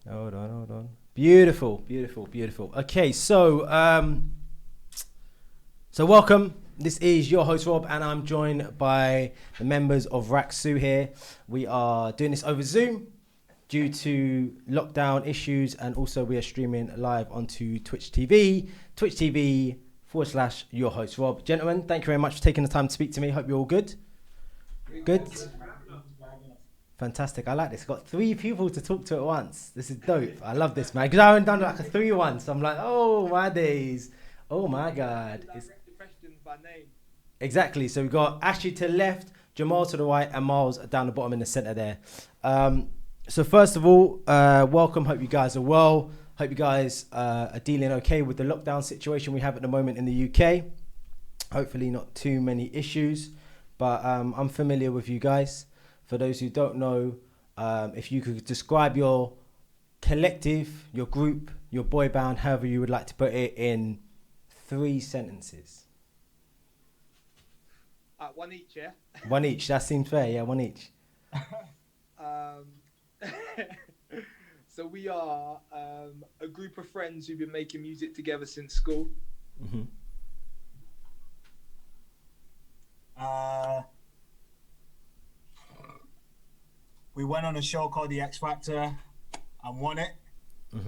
Hold on, hold on. Beautiful, beautiful, beautiful. Okay, so welcome. This is your host Rob, and I'm joined by the members of RakSu here. We are doing this over Zoom due to lockdown issues, and also we are streaming live onto Twitch TV, twitch.tv/your host Rob. Gentlemen, thank you very much for taking the time to speak to me. Hope you're all good. Good. Fantastic. I like this. Got 3 people to talk to at once. This is dope. I love this, man. Because I haven't done like a 3-1. So I'm like, oh my days. Oh my God. Questions by name. Exactly. So we've got Ashley to the left, Jamal to the right, and Miles down the bottom in the center there. So first of all, welcome. Hope you guys are well. Hope you guys are dealing okay with the lockdown situation we have at the moment in the UK. Hopefully not too many issues, but I'm familiar with you guys. For those who don't know, if you could describe your collective, your group, your boy band, however you would like to put it, in 3 sentences. One each, yeah? One each, that seems fair, yeah, one each. So we are a group of friends who've been making music together since school. Mm-hmm. We went on a show called The X Factor and won it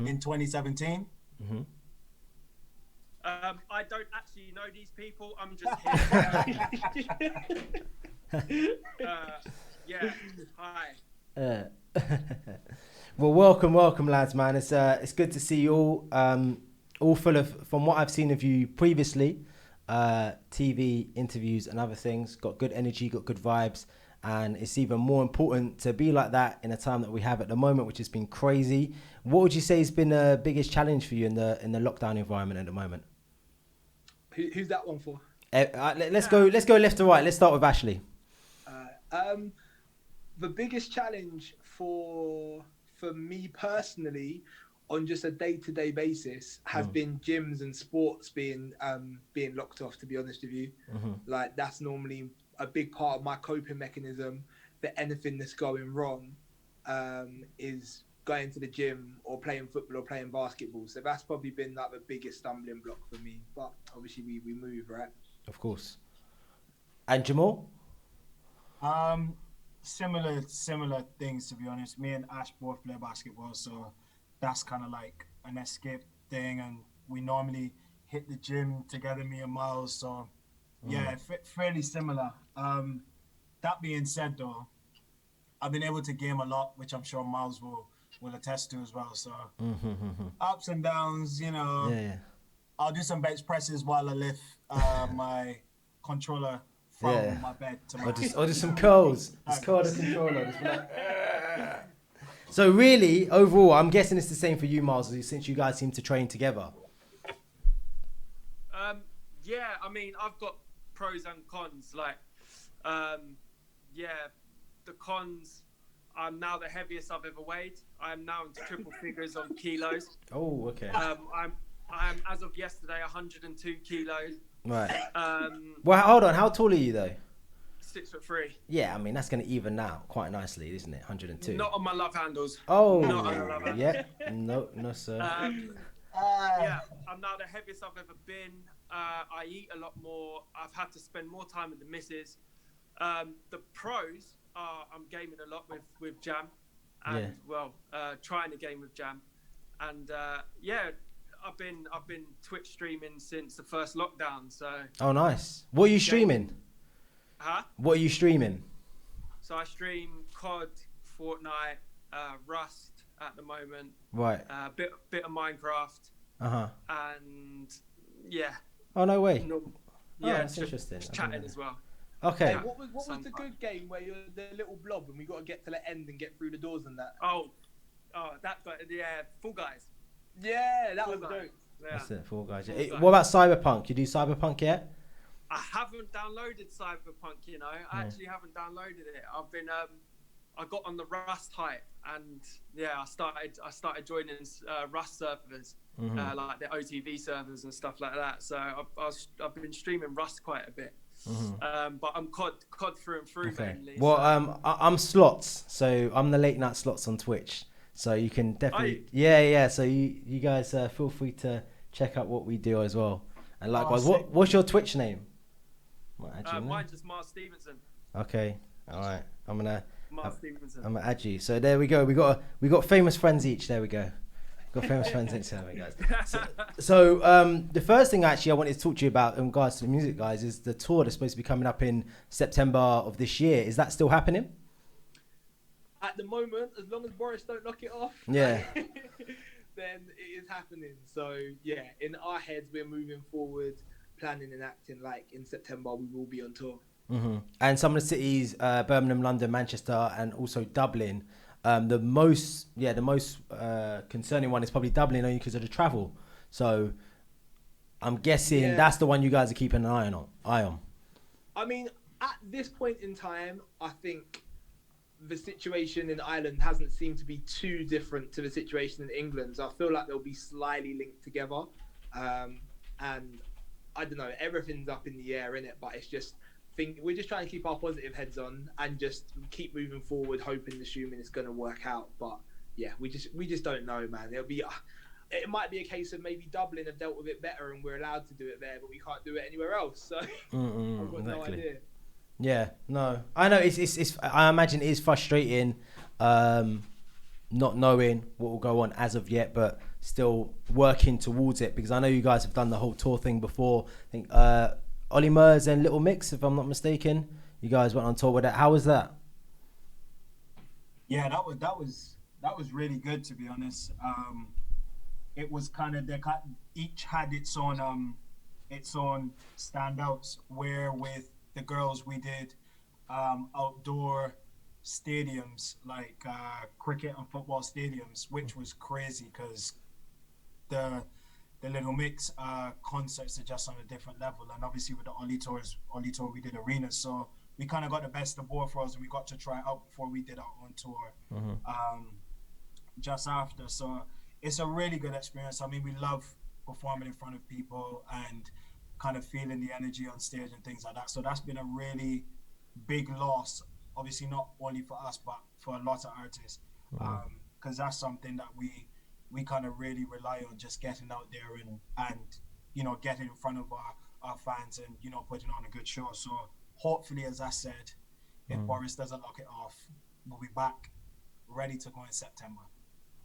in 2017. Mm-hmm. I don't actually know these people. I'm just here. Yeah. Hi. Well, welcome, lads, man. It's good to see you all full of, from what I've seen of you previously, TV interviews and other things. Got good energy, got good vibes. And it's even more important to be like that in a time that we have at the moment, which has been crazy. What would you say has been the biggest challenge for you in the lockdown environment at the moment? Who's that one for? Let's go left to right. Let's start with Ashley. The biggest challenge for me personally, on just a day-to-day basis, has been gyms and sports being locked off. To be honest with you, like that's normally a big part of my coping mechanism for anything that's going wrong, is going to the gym or playing football or playing basketball. So that's probably been like the biggest stumbling block for me. But obviously we move, right? Of course. And Jamal? Similar things, to be honest. Me and Ash both play basketball, so that's kind of like an escape thing. And we normally hit the gym together, me and Miles. So yeah, fairly similar. That being said, though, I've been able to game a lot, which I'm sure Miles will attest to as well. So ups and downs, you know. Yeah. I'll do some bench presses while I lift my controller from my bed to my Or just some curls. Just curl the controller. Just be like, so really, overall, I'm guessing it's the same for you, Miles, since you guys seem to train together. Yeah, I mean, I've got pros and cons. Like, the cons, I'm now the heaviest I've ever weighed. I'm now into triple figures on kilos. Oh, okay. I'm as of yesterday 102 kilos. Right. Well, hold on. How tall are you though? 6'3". Yeah, I mean that's gonna even out quite nicely, isn't it? 102. Not on my love handles. Oh, Not on my love handles. yeah. No, sir. Yeah, I'm now the heaviest I've ever been. I eat a lot more. I've had to spend more time with the missus. The pros are I'm gaming a lot with Jam, and trying to game with Jam, and I've been Twitch streaming since the first lockdown. So. Oh, nice. What are you streaming? Huh? What are you streaming? So I stream COD, Fortnite, Rust at the moment. Right. Bit of Minecraft. And yeah. Oh, no way. Yeah, that's interesting. Just chatting as well. Okay. Hey, what was the good game where you're the little blob and we got to get to the end and get through the doors and that? Oh, Fall Guys. Yeah, that was Guys. dope. Yeah. That's it, Fall Guys. Fall Guys. What about Cyberpunk? You do Cyberpunk yet? I haven't downloaded Cyberpunk, you know. I actually haven't downloaded it. I've been I got on the Rust hype, and I started joining Rust servers, like the OTV servers and stuff like that. So I've been streaming Rust quite a bit. But I'm COD through and through mainly. Well, I'm slots, so I'm the late night slots on Twitch. So you can definitely, you? yeah. So you guys feel free to check out what we do as well. And likewise, sick. what's your Twitch name? Might add you in there. Mine's just Mark Stevenson. Okay, all right. I'm gonna add you. So there we go. We got famous friends each. There we go. Got famous friends each. There we go. So the first thing actually I wanted to talk to you about in regards to the music, guys, is the tour that's supposed to be coming up in September of this year. Is that still happening? At the moment, as long as Boris don't knock it off, yeah, then it is happening. So yeah, in our heads, we're moving forward, planning and acting like in September we will be on tour. Mm-hmm. And some of the cities, Birmingham, London, Manchester, and also Dublin. The most concerning one is probably Dublin, only because of the travel. So I'm guessing that's the one you guys are keeping an eye on. I mean, at this point in time, I think the situation in Ireland hasn't seemed to be too different to the situation in England. So I feel like they'll be slightly linked together. And I don't know, everything's up in the air, innit? But it's just, we're just trying to keep our positive heads on and just keep moving forward, hoping, assuming it's going to work out. But yeah, we just don't know, man. It might be a case of maybe Dublin have dealt with it better and we're allowed to do it there, but we can't do it anywhere else. So I've got no idea. Yeah, no, I know it's I imagine it is frustrating, not knowing what will go on as of yet, but still working towards it, because I know you guys have done the whole tour thing before. I think Ollie Murs and Little Mix, if I'm not mistaken, you guys went on tour with that. How was that? Yeah, that was really good, to be honest. It was kind of each had its own standouts. Where with the girls, we did outdoor stadiums, like cricket and football stadiums, which was crazy because the Little Mix concerts are just on a different level. And obviously with the Ollie tour we did arenas, so we kind of got the best of both worlds, and we got to try it out before we did our own tour just after. So it's a really good experience. I mean, we love performing in front of people and kind of feeling the energy on stage and things like that. So that's been a really big loss, obviously not only for us, but for a lot of artists, because that's something that we kind of really rely on, just getting out there and you know, getting in front of our fans and, you know, putting on a good show. So hopefully, as I said, if Boris doesn't lock it off, we'll be back ready to go in September.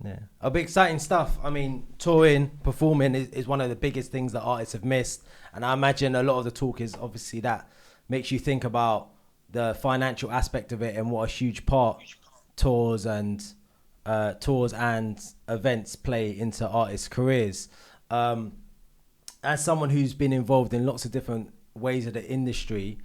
Yeah, a bit exciting stuff. I mean, touring, performing is one of the biggest things that artists have missed. And I imagine a lot of the talk is obviously that makes you think about the financial aspect of it and what a huge part tours and events play into artists' careers. As someone who's been involved in lots of different ways of the industry,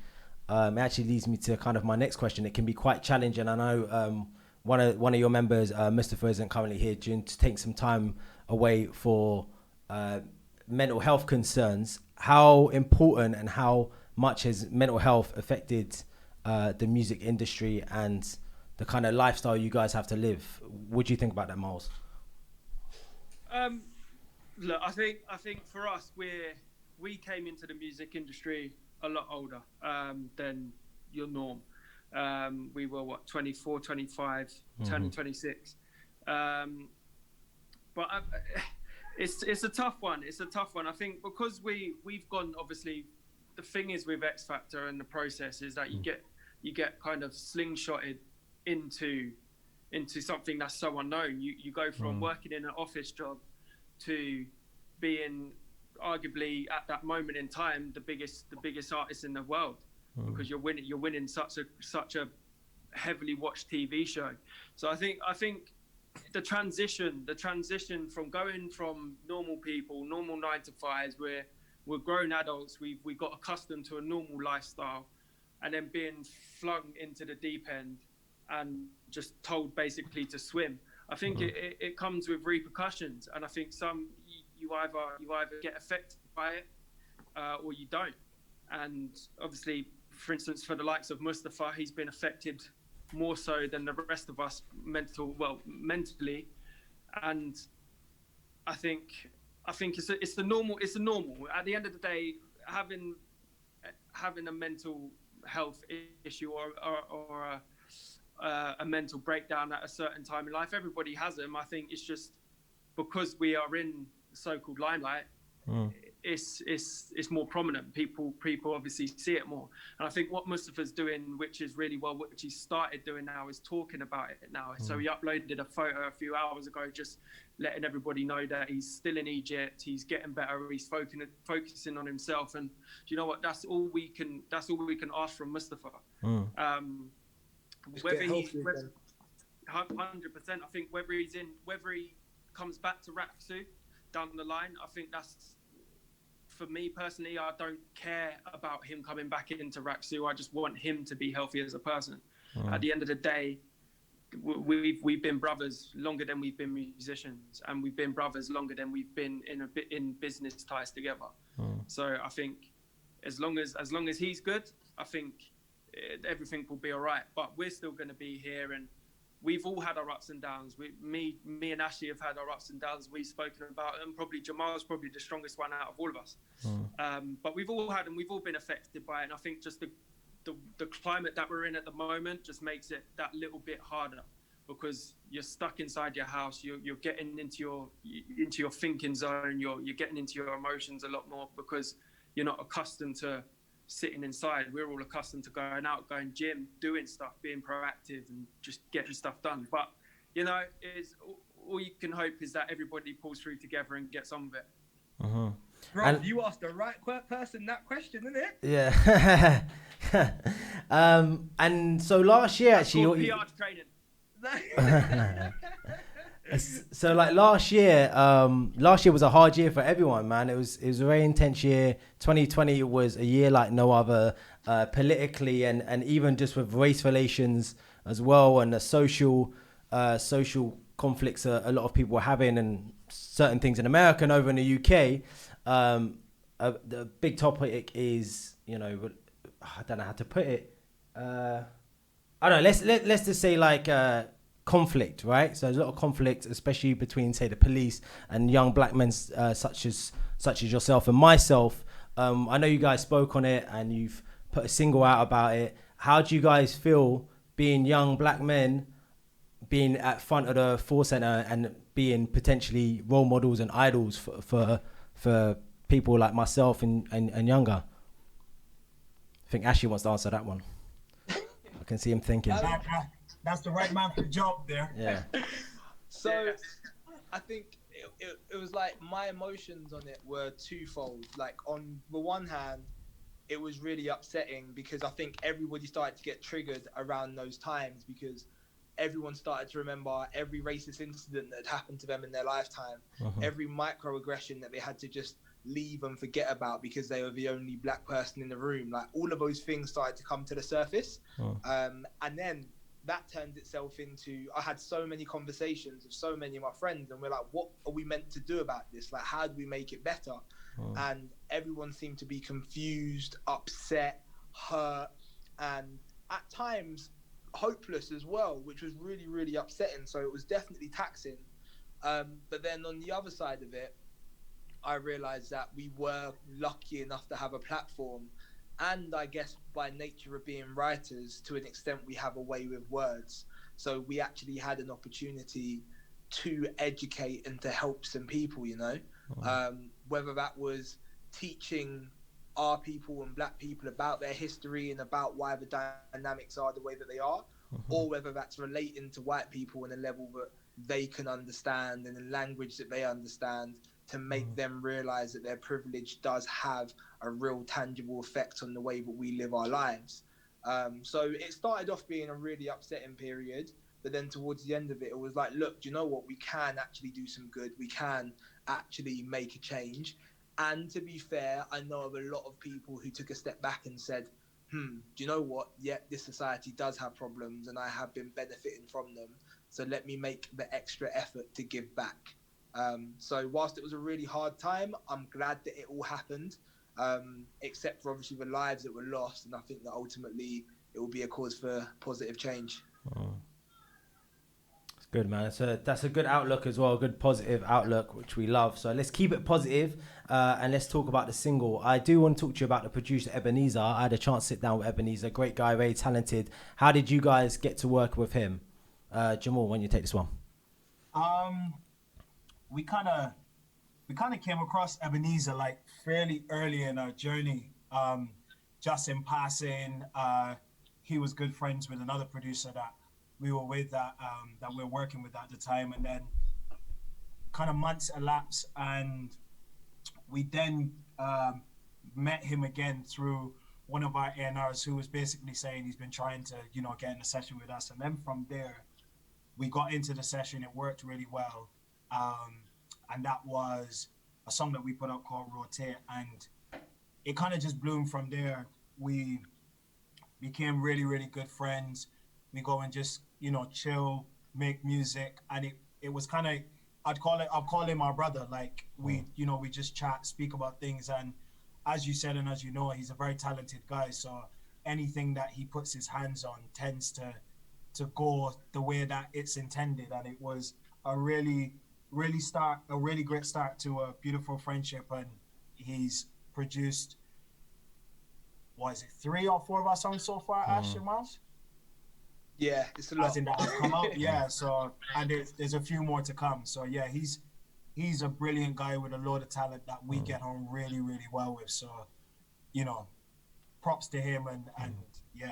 it actually leads me to kind of my next question. It can be quite challenging. I know one of your members, Mustafa, isn't currently here due to take some time away for mental health concerns. How important and how much has mental health affected the music industry and the kind of lifestyle you guys have to live? What do you think about that, Miles? Look, I think for us, we came into the music industry a lot older than your norm. We were 24, 25, turning 26. But it's a tough one. It's a tough one. I think because we've gone, obviously, the thing is with X Factor and the process is that you get kind of slingshotted into something that's so unknown. You go from working in an office job to being arguably at that moment in time the biggest artist in the world, because you're winning such a heavily watched TV show. So I think the transition from going from normal people, normal 9 to 5s, we're grown adults, we got accustomed to a normal lifestyle, and then being flung into the deep end and just told basically to swim. I think it comes with repercussions, and I think you either get affected by it or you don't. And obviously, for instance, for the likes of Mustafa, he's been affected more so than the rest of us mentally. And I think it's the normal. It's the normal. At the end of the day, having a mental health issue or a mental breakdown at a certain time in life. Everybody has them. I think it's just because we are in the so-called limelight, it's more prominent. People obviously see it more. And I think what Mustafa's doing, which is really well, which he started doing now, is talking about it now. So he uploaded a photo a few hours ago, just letting everybody know that he's still in Egypt. He's getting better. He's focusing on himself. And do you know what? That's all we can ask from Mustafa. Whether he's 100%, I think whether he comes back to RakSu down the line, I think that's, for me personally, I don't care about him coming back into RakSu. I just want him to be healthy as a person. At the end of the day, we've been brothers longer than we've been musicians, and we've been brothers longer than we've been in business ties together. So I think as long as he's good, I think everything will be all right. But we're still going to be here, and we've all had our ups and downs. Me and Ashley have had our ups and downs. We've spoken about them. Probably Jamal's probably the strongest one out of all of us. But we've all had, and we've all been affected by it. And I think just the climate that we're in at the moment just makes it that little bit harder, because you're stuck inside your house. You're getting into your thinking zone. You're getting into your emotions a lot more, because you're not accustomed to sitting inside. We're all accustomed to going out, going gym, doing stuff, being proactive, and just getting stuff done. But is all you can hope is that everybody pulls through together and gets on with it. Bro, you asked the right person that question, isn't it? Yeah. And so last year, actually, PR training. So like last year was a hard year for everyone, man. It was a very intense year. 2020 was a year like no other, politically and even just with race relations as well, and the social conflicts a lot of people were having, and certain things in America and over in the UK. The big topic is, I don't know how to put it. I don't know. Let's just say like conflict, right? So there's a lot of conflict, especially between, say, the police and young black men, such as yourself and myself. I know you guys spoke on it and you've put a single out about it. How do you guys feel being young black men, being at front of the forefront and being potentially role models and idols for people like myself and younger? I think Ashley wants to answer that one. I can see him thinking. That's the right man for the job there. Yeah. So I think it was like my emotions on it were twofold. Like, on the one hand, it was really upsetting because I think everybody started to get triggered around those times, because everyone started to remember every racist incident that had happened to them in their lifetime, every microaggression that they had to just leave and forget about because they were the only black person in the room. Like, all of those things started to come to the surface. And then that turned itself into, I had so many conversations with so many of my friends, and we're like, what are we meant to do about this? Like, how do we make it better? And everyone seemed to be confused, upset, hurt, and at times hopeless as well, which was really, really upsetting. So it was definitely taxing. But then on the other side of it, I realized that we were lucky enough to have a platform, and I guess by nature of being writers, to an extent, we have a way with words. So we actually had an opportunity to educate and to help some people, whether that was teaching our people and black people about their history and about why the dynamics are the way that they are, or whether that's relating to white people in a level that they can understand and in language that they understand, to make them realize that their privilege does have a real tangible effect on the way that we live our lives. So it started off being a really upsetting period, but then towards the end of it, it was like, look, do you know what? We can actually do some good. We can actually make a change. And to be fair, I know of a lot of people who took a step back and said, do you know what? Yeah, this society does have problems and I have been benefiting from them. So let me make the extra effort to give back. So whilst it was a really hard time, I'm glad that it all happened, except for obviously the lives that were lost. And I think that ultimately it will be a cause for positive change. Good, man. So that's a good outlook as well, a good positive outlook, which we love. So let's keep it positive, and let's talk about the single. I do want to talk to you about the producer, Ebenezer. I had a chance to sit down with Ebenezer, great guy, very talented. How did you guys get to work with him? Jamal, why don't you take this one? We kind of came across Ebenezer like fairly early in our journey. Just in passing, he was good friends with another producer that we were with that we were working with at the time, and then kind of months elapsed, and we then met him again through one of our A&Rs who was basically saying he's been trying to, get in a session with us, and then from there we got into the session. It worked really well, and that was a song that we put out called Rotate, and it kind of just bloomed from there. We became really, really good friends. We go and just, chill, make music. And it was kind of, I'll call him our brother. Like we just chat, speak about things. And as you said, and as you know, he's a very talented guy. So anything that he puts his hands on tends to go the way that it's intended. And it was a really great start to a beautiful friendship. And he's produced, 3 or 4 of our songs so far, Ash and Miles? Yeah, it's a lot. As in that have come out, yeah. So, and there's a few more to come. So yeah, he's a brilliant guy with a load of talent that we get on really, really well with. So, props to him and yeah.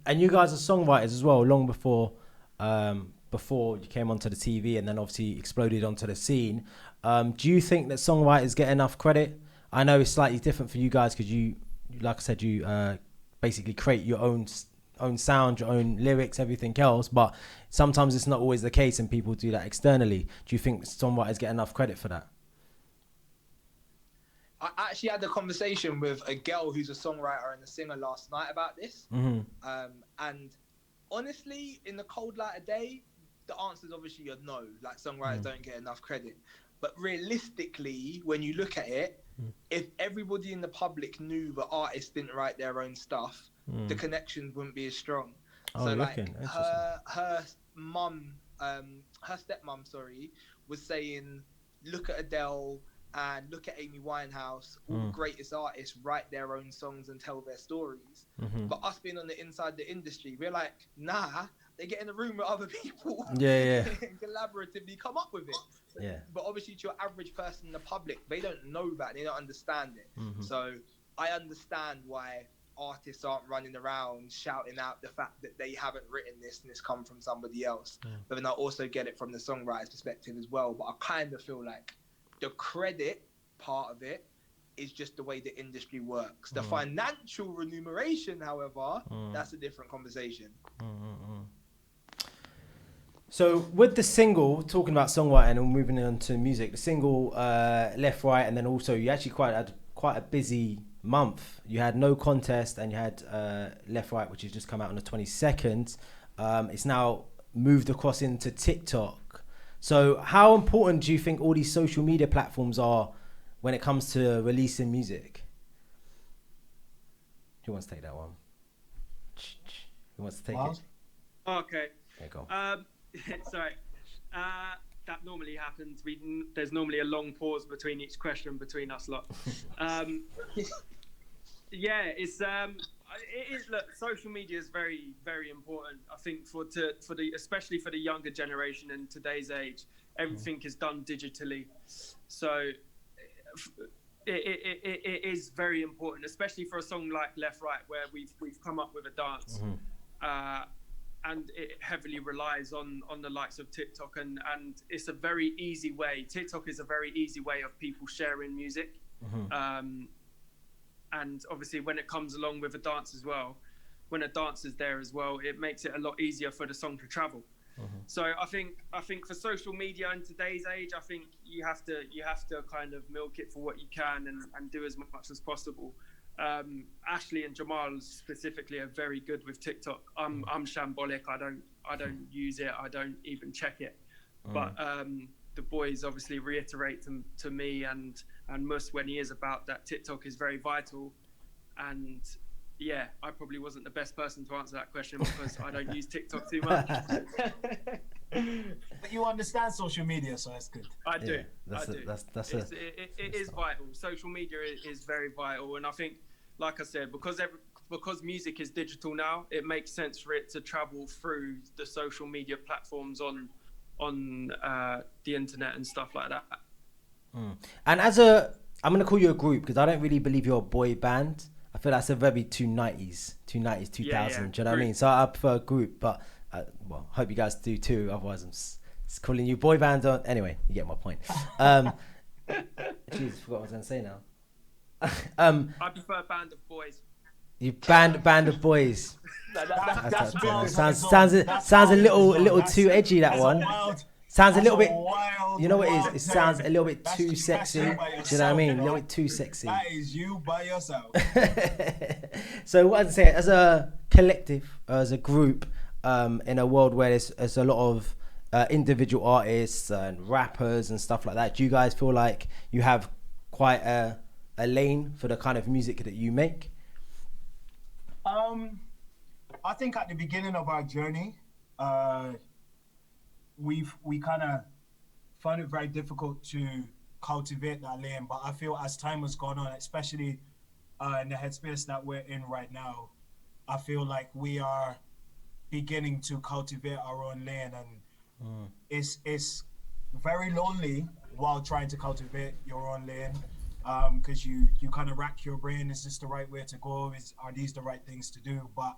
And you guys are songwriters as well, long before you came onto the TV and then obviously exploded onto the scene. Do you think that songwriters get enough credit? I know it's slightly different for you guys because you, like I said, you basically create your own sound, your own lyrics, everything else, but sometimes it's not always the case and people do that externally. Do you think songwriters get enough credit for that? I actually had a conversation with a girl who's a songwriter and a singer last night about this. Mm-hmm. And honestly, in the cold light of day, the answer is obviously a no. Like, songwriters don't get enough credit. But realistically, when you look at it, if everybody in the public knew that artists didn't write their own stuff, the connections wouldn't be as strong. So like her mum, her stepmom, was saying, look at Adele and look at Amy Winehouse, all the greatest artists write their own songs and tell their stories. But us being on the inside the industry, we're like, nah, they get in a room with other people and collaboratively come up with it. Yeah. But obviously to your average person in the public, they don't know that, they don't understand it. So I understand why artists aren't running around shouting out the fact that they haven't written this and it's come from somebody else. But then I also get it from the songwriter's perspective as well. But I kind of feel like the credit part of it is just the way the industry works. The financial remuneration, however, that's a different conversation. So with the single, talking about songwriting and moving on to music, the single Left, Right, and then also you actually had quite a busy month. You had No Contest and you had Left, Right, which has just come out on the 22nd. It's now moved across into TikTok. So how important do you think all these social media platforms are when it comes to releasing music? Who wants to take that one? Who wants to take it? Okay. There you go. Sorry. That normally happens. There's normally a long pause between each question between us lot. Yeah, it is. Look, social media is very, very important. I think especially for the younger generation in today's age, everything is done digitally. So it is very important, especially for a song like Left, Right, where we've come up with a dance. And it heavily relies on the likes of TikTok, and it's a very easy way. TikTok is a very easy way of people sharing music. And obviously when it comes along with a dance as well, when a dance is there as well, it makes it a lot easier for the song to travel. So I think for social media in today's age, I think you have to kind of milk it for what you can and do as much as possible. Ashley and Jamal specifically are very good with TikTok. I'm shambolic. I don't use it. I don't even check it. But the boys obviously reiterate to me and Mus when he is about that TikTok is very vital. And yeah, I probably wasn't the best person to answer that question because I don't use TikTok too much. you understand social media, so that's good. I do. Yeah, It is vital. Social media is very vital, and I think, like I said, because music is digital now, it makes sense for it to travel through the social media platforms on the internet and stuff like that. And I'm gonna call you a group because I don't really believe you're a boy band. I feel that's a very 2000s, 2000. Do you know what I mean? So I prefer a group, but hope you guys do too. Otherwise, I'm just calling you boy bands. Anyway, you get my point. Jeez, forgot what I was gonna say now. I prefer a band of boys. You band of boys. That's sounds a little too edgy. That one sounds a little bit. Wild, you know what it is? It sounds a little bit too sexy. Do you know what I mean? A little bit too sexy. That is you by yourself. So what I'd say, as a collective, as a group, in a world where there's a lot of individual artists and rappers and stuff like that, do you guys feel like you have quite a lane for the kind of music that you make? I think at the beginning of our journey, we kind of found it very difficult to cultivate that lane. But I feel as time has gone on, especially in the headspace that we're in right now, I feel like we are beginning to cultivate our own lane, and it's very lonely while trying to cultivate your own lane, because you kind of rack your brain. Is this the right way to go? Are these the right things to do? But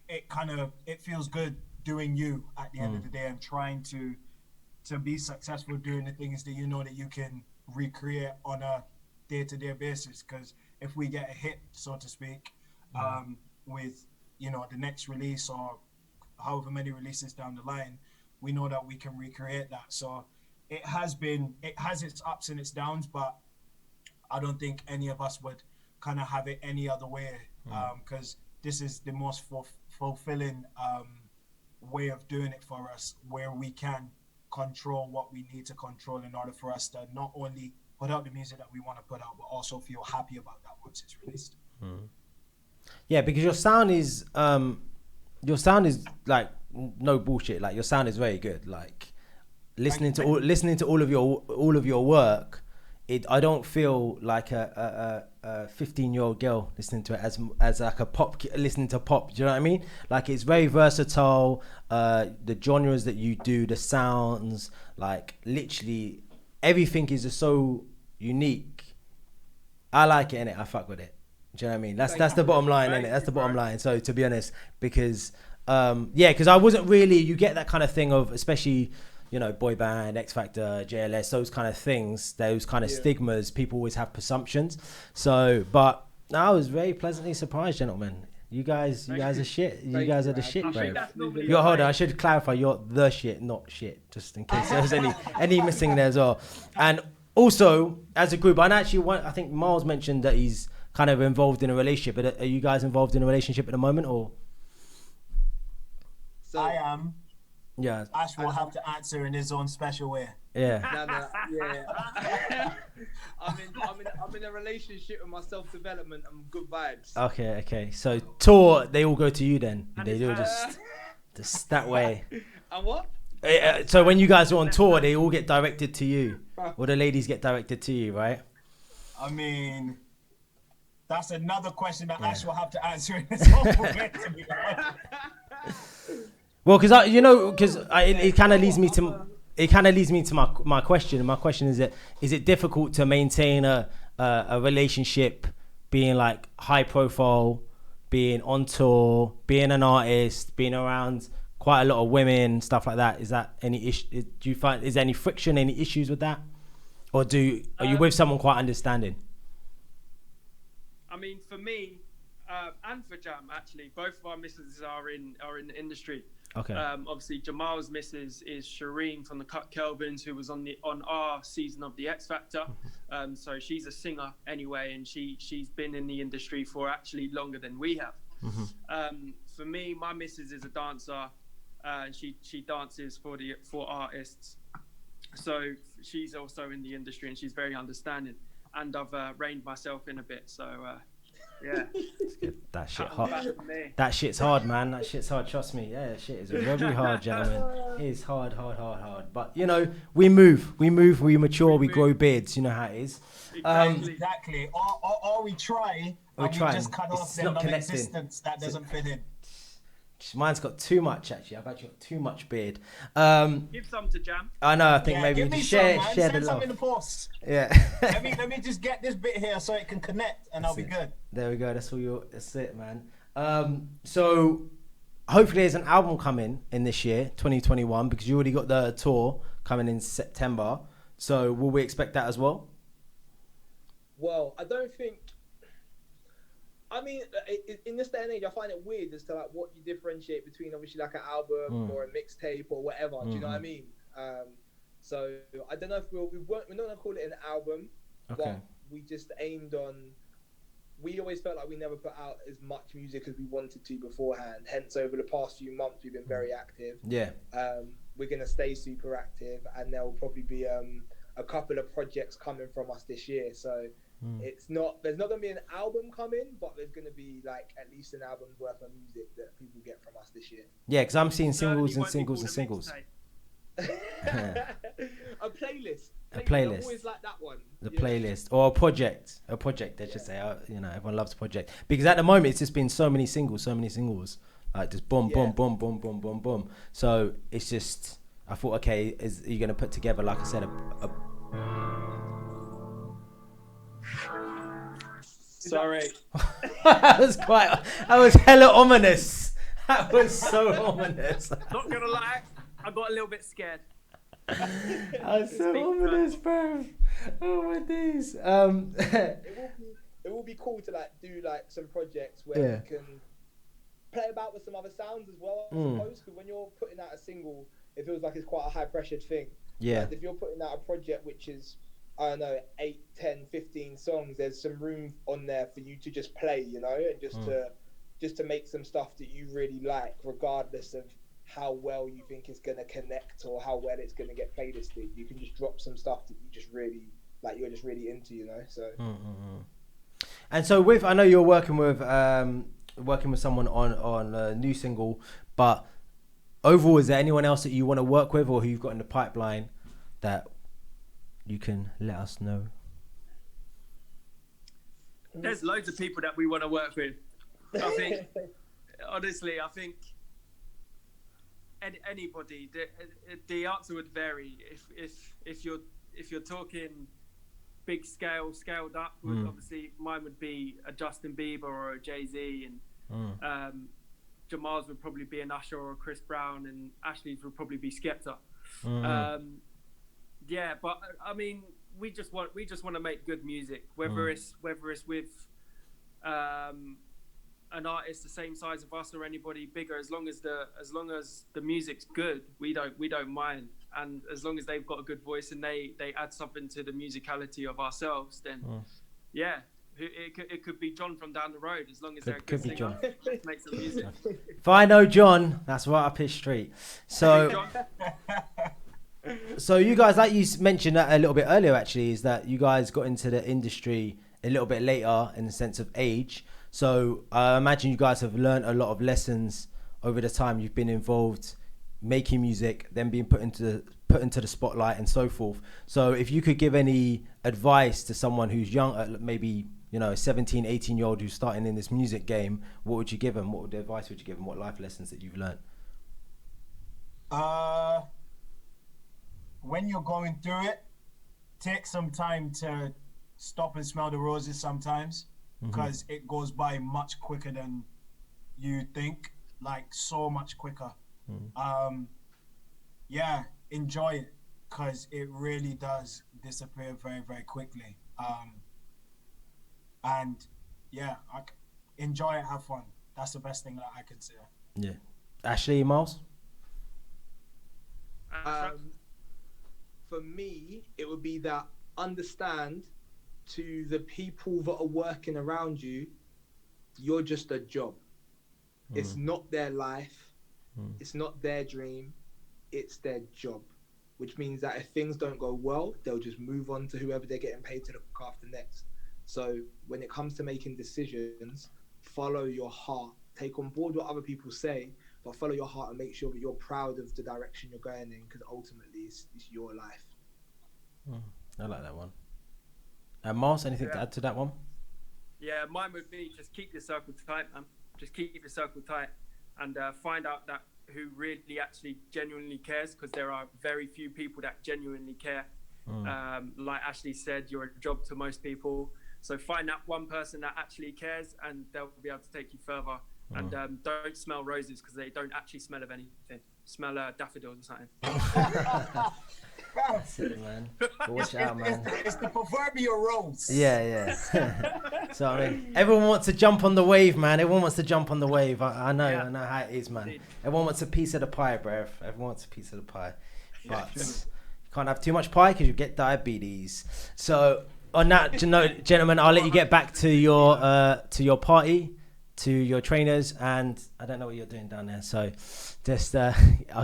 it feels good doing you at the end of the day, and trying to be successful doing the things that you know that you can recreate on a day-to-day basis. Because if we get a hit, so to speak, with the next release or however many releases down the line, we know that we can recreate that. So it has its ups and its downs, but I don't think any of us would kind of have it any other way, because this is the most fulfilling way of doing it for us, where we can control what we need to control in order for us to not only put out the music that we want to put out, but also feel happy about that once it's released. Yeah, because your sound is like no bullshit. Like your sound is very good. Like listening to all of your work, I don't feel like a 15-year-old girl listening to it as like a pop, listening to pop. Do you know what I mean? Like it's very versatile. The genres that you do, the sounds, like literally everything is just so unique. I like it, innit? I fuck with it. Do you know what I mean? That's the bottom line, innit? That's the bottom line. So to be honest, because because I wasn't really, you get that kind of thing of, especially, boy band, X Factor, JLS, those kind of things, those kind of stigmas, people always have presumptions. So, but I was very pleasantly surprised, gentlemen. You guys are shit. You guys are the shit, bro. Hold on, I should clarify, you're the shit, not shit, just in case there's any missing there as well. And also, as a group, I think Miles mentioned that he's kind of involved in a relationship, but are you guys involved in a relationship at the moment, or? So, I am. Yeah. Ash will have to answer in his own special way. Yeah. Yeah. I'm in a relationship with my self-development and good vibes. Okay. So tour, they all go to you then. They do just that way. And what? So when you guys are on tour, they all get directed to you, or the ladies get directed to you, right? I mean, that's another question that Ash will have to answer in his own way, to be honest. Well, because it kind of leads me to my question. And my question is it difficult to maintain a relationship, being like high profile, being on tour, being an artist, being around quite a lot of women, stuff like that? Is that any issue? Do you find, is there any friction, any issues with that, or are you with someone quite understanding? I mean, for me, and for Jam, actually, both of our misses are in the industry. Okay. Obviously, Jamal's missus is Shireen from the Cut Kelvins, who was on our season of the X Factor. So she's a singer anyway, and she's been in the industry for actually longer than we have. For me, my missus is a dancer, and she dances for artists. So she's also in the industry, and she's very understanding. And I've reined myself in a bit, so Yeah. That shit Back hard. to me. That shit's hard, man. That shit's hard. Trust me. Yeah, shit is very hard, gentlemen. It is hard. But you know, we move, we mature, we grow beards. You know how it is. Exactly. Or we try, and we just cut off the non-existence that doesn't fit in. Mine's got too much, actually. I've actually got too much beard. Give some to Jam. I know. I think maybe give me just share some, the Send some love. in the post. Yeah. let me just get this bit here so it can connect, and I'll be good. There we go. That's it, man. So hopefully there's an album coming in this year, 2021, because you already got the tour coming in September. So will we expect that as well? Well, I don't think. I mean, in this day and age, I find it weird as to like what you differentiate between obviously like an album or a mixtape or whatever. Do you know what I mean? So I don't know if we're not gonna call it an album, but we just aimed on. We always felt like we never put out as much music as we wanted to beforehand. Hence, over the past few months, we've been very active. Yeah. We're gonna stay super active, and there will probably be a couple of projects coming from us this year. So. There's not going to be an album coming, but there's going to be like at least an album's worth of music that people get from us this year. Yeah, because I'm seeing singles and singles and singles. A playlist. A playlist. I always like that one. The playlist or a project. They should say. You know, everyone loves a project because at the moment it's just been so many singles, like just boom, boom, boom, boom, boom, boom, boom. So it's just. I thought, okay, are you going to put together, like I said, a Sorry. that was hella ominous. That was so ominous. Not gonna lie, I got a little bit scared. That was so ominous, bro. Oh my days. It will be cool to like do like some projects where you can play about with some other sounds as well, I suppose. Because when you're putting out a single, it feels like it's quite a high pressured thing. Yeah. Like if you're putting out a project which is, I don't know, 8, 10, 15 songs, there's some room on there for you to just play, you know, and just to make some stuff that you really like, regardless of how well you think it's going to connect or how well it's going to get playlisted. You can just drop some stuff that you just really like, you're just really into, you know. So and so I know you're working with someone on a new single, but overall, is there anyone else that you want to work with or who you've got in the pipeline that you can let us know? There's loads of people that we want to work with. I think, honestly, anybody. The answer would vary. If you're talking big scaled up, obviously mine would be a Justin Bieber or a Jay-Z, and Jamal's would probably be an Usher or a Chris Brown, and Ashley's would probably be Skepta. Yeah, but I mean, we just want to make good music, whether it's with an artist the same size of us or anybody bigger. As long as the music's good, we don't mind, and as long as they've got a good voice and they add something to the musicality of ourselves, then yeah. It could be John from down the road, as long as they're a good singer. Make some music. If I know John, that's right up his street. So. So you guys, like you mentioned that a little bit earlier, actually, is that you guys got into the industry a little bit later in the sense of age. So I imagine you guys have learned a lot of lessons over the time you've been involved making music, then being put into the spotlight and so forth. So if you could give any advice to someone who's young, maybe, you know, a 17, 18-year-old who's starting in this music game, what would you give them? What advice would you give them? What life lessons that you've learned? When you're going through it, take some time to stop and smell the roses sometimes, because it goes by much quicker than you think, like so much quicker. Yeah, enjoy it, because it really does disappear very, very quickly. And yeah, enjoy it, have fun. That's the best thing that I can say. Yeah. Ashley, Miles? For me, it would be that understand to the people that are working around you, you're just a job. It's not their life. It's not their dream. It's their job, which means that if things don't go well, they'll just move on to whoever they're getting paid to look after next. So when it comes to making decisions, follow your heart. Take on board what other people say, but follow your heart and make sure that you're proud of the direction you're going in, because ultimately it's your life. I like that one. Mars, anything to add to that one? Yeah, mine would be just keep your circle tight, man. Just keep your circle tight, and find out that who really actually genuinely cares, because there are very few people that genuinely care. Like Ashley said, you're a job to most people. So find that one person that actually cares, and they'll be able to take you further. And don't smell roses, because they don't actually smell of anything. Smell daffodils or something. That's it, man. Watch out, man. It's the proverbial rose. Yeah. So I mean, everyone wants to jump on the wave, man. Everyone wants to jump on the wave. I know how it is, man. Everyone wants a piece of the pie, bruv. Everyone wants a piece of the pie, but you can't have too much pie because you get diabetes. So on that note, gentlemen, I'll let you get back to your party, to your trainers, and I don't know what you're doing down there. So just I'll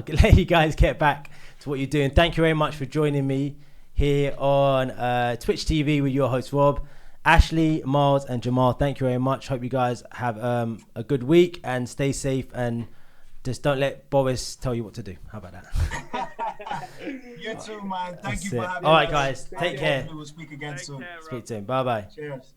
let you guys get back to what you're doing. Thank you very much for joining me here on Twitch TV with your host Rob, Ashley, Miles, and Jamal. Thank you very much. Hope you guys have a good week and stay safe, and just don't let Boris tell you what to do. How about that? You too, man. Thank you for having me. All right, guys. Take care. We'll speak again soon. Speak soon. Bye bye. Cheers.